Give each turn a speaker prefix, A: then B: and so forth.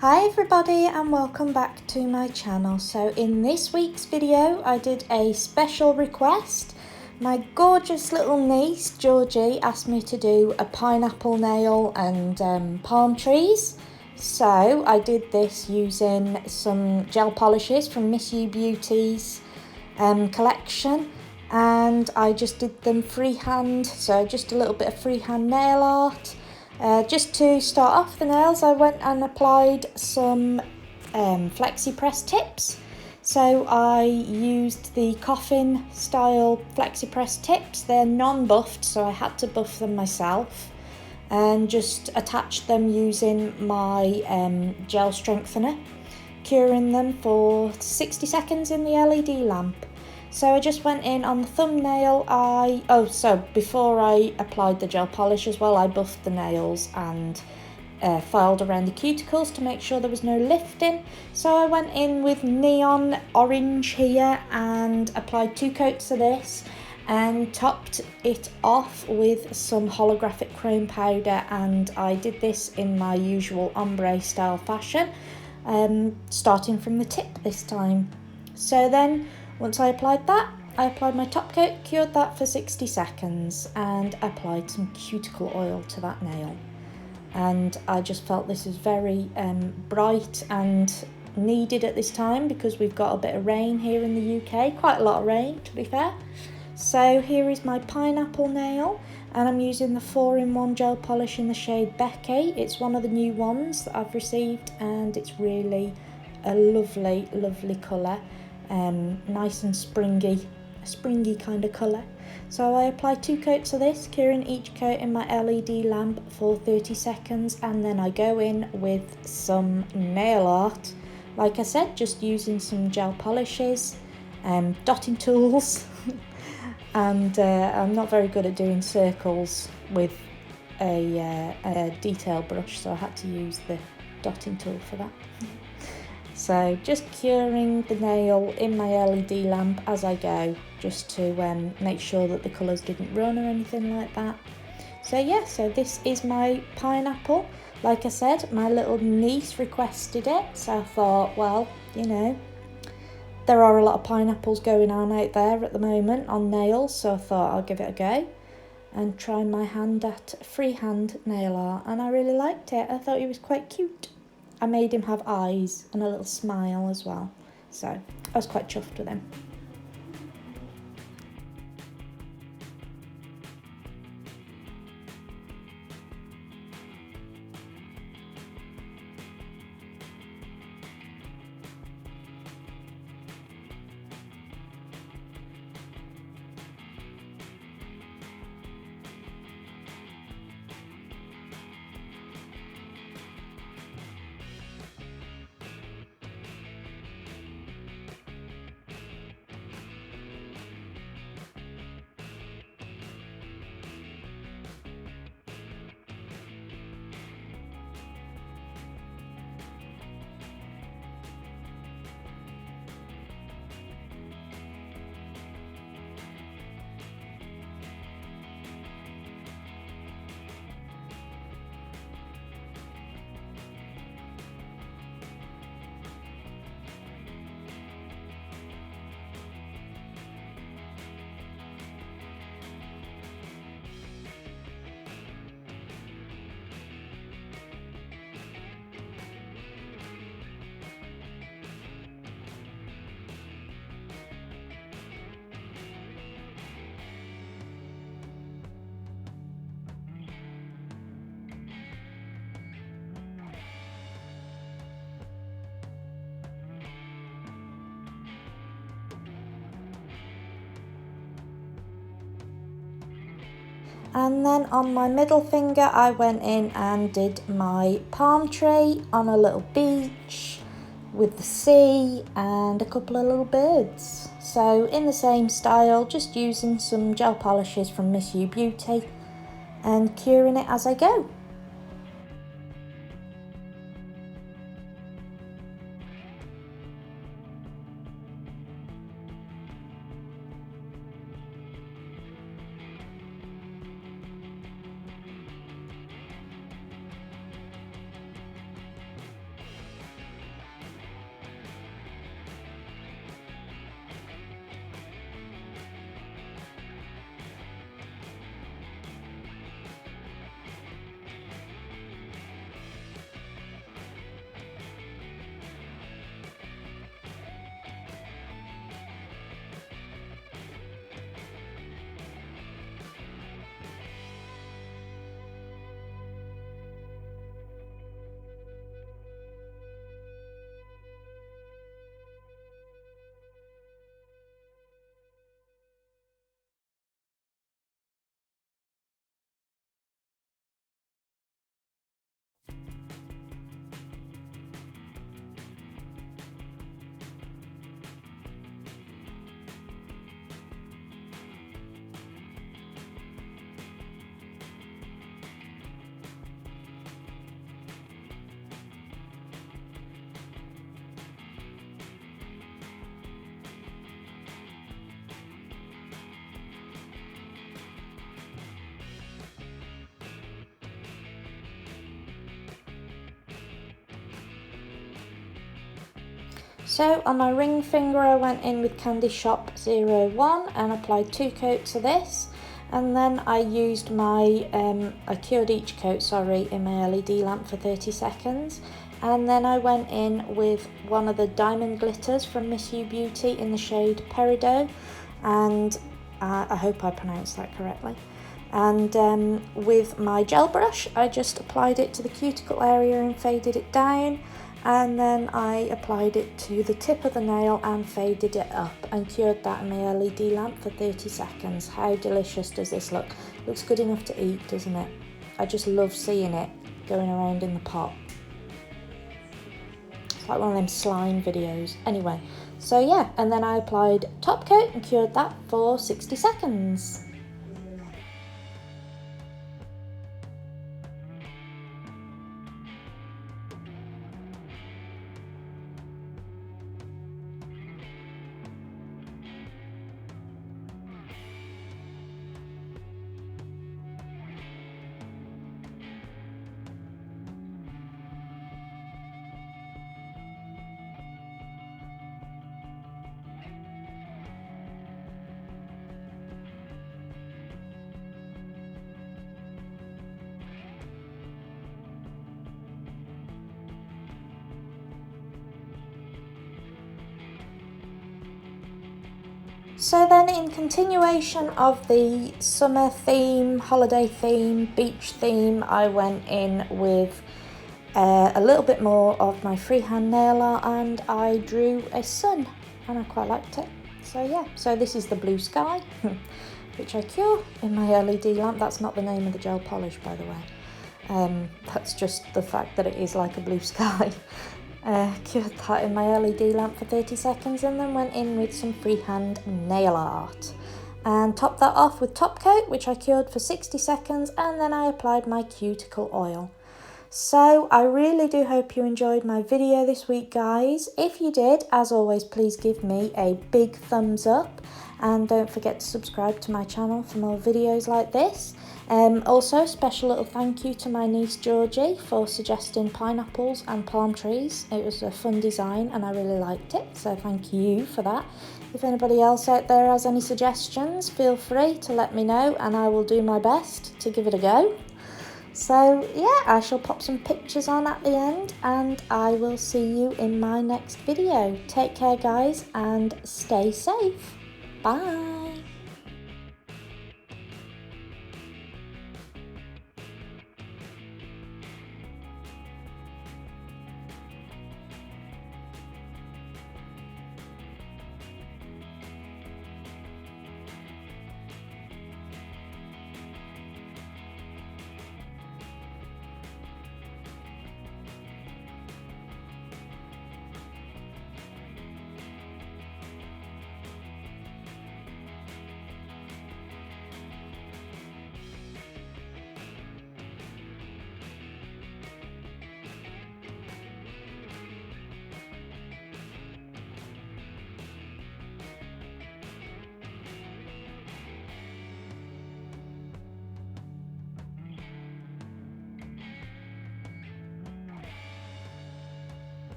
A: Hi everybody and welcome back to my channel. So in this week's video I did a special request. My gorgeous little niece Georgie asked me to do a pineapple nail and palm trees. So I did this using some gel polishes from Miss You Beauty's collection, and I just did them freehand, so just a little bit of freehand nail art. Just to start off the nails, I went and applied some Flexi press tips. So I used the coffin style Flexi press tips. They're non-buffed, so I had to buff them myself, and just attached them using my gel strengthener, curing them for 60 seconds in the LED lamp. So I just went in on the thumbnail. So before I applied the gel polish as well, I buffed the nails and filed around the cuticles to make sure there was no lifting. So I went in with neon orange here and applied 2 coats of this and topped it off with some holographic chrome powder, and I did this in my usual ombre style fashion, starting from the tip this time. So then once I applied that, I applied my top coat, cured that for 60 seconds and applied some cuticle oil to that nail. And I just felt this is very bright and needed at this time because we've got a bit of rain here in the UK, quite a lot of rain to be fair. So here is my pineapple nail, and I'm using the 4-in-1 gel polish in the shade Becky. It's one of the new ones that I've received and it's really a lovely, lovely colour. Nice and springy kind of colour. So I apply 2 coats of this, curing each coat in my LED lamp for 30 seconds, and then I go in with some nail art. Like I said, just using some gel polishes, dotting tools, and I'm not very good at doing circles with a detail brush, so I had to use the dotting tool for that. So just curing the nail in my LED lamp as I go, just to make sure that the colours didn't run or anything like that. So yeah, so this is my pineapple. Like I said, my little niece requested it, so I thought, well, you know, there are a lot of pineapples going on out there at the moment on nails, so I thought I'll give it a go and try my hand at freehand nail art, and I really liked it. I thought it was quite cute. I made him have eyes and a little smile as well, so I was quite chuffed with him. And then on my middle finger I went in and did my palm tree on a little beach with the sea and a couple of little birds. So in the same style, just using some gel polishes from Miss You Beauty and curing it as I go. So on my ring finger I went in with Candy Shop 01 and applied 2 coats of this, and then I used my, I cured each coat, sorry, in my LED lamp for 30 seconds, and then I went in with one of the diamond glitters from Miss You Beauty in the shade Peridot, and I hope I pronounced that correctly. And with my gel brush I just applied it to the cuticle area and faded it down, and then I applied it to the tip of the nail and faded it up and cured that in my LED lamp for 30 seconds. How delicious does this look? Looks good enough to eat, doesn't it? I just love seeing it going around in the pot. It's like one of them slime videos. Anyway, so yeah, and then I applied top coat and cured that for 60 seconds. So then, in continuation of the summer theme, holiday theme, beach theme, I went in with a little bit more of my freehand nail art and I drew a sun, and I quite liked it. So yeah, so this is the blue sky, which I cure in my LED lamp. That's not the name of the gel polish, by the way. That's just the fact that it is like a blue sky. Cured that in my LED lamp for 30 seconds and then went in with some freehand nail art. And topped that off with top coat, which I cured for 60 seconds, and then I applied my cuticle oil. So I really do hope you enjoyed my video this week, guys. If you did, as always, please give me a big thumbs up and don't forget to subscribe to my channel for more videos like this. Also, special little thank you to my niece Georgie for suggesting pineapples and palm trees. It was a fun design and I really liked it, so thank you for that. If anybody else out there has any suggestions, feel free to let me know and I will do my best to give it a go. So yeah, I shall pop some pictures on at the end and I will see you in my next video. Take care, guys, and stay safe. Bye.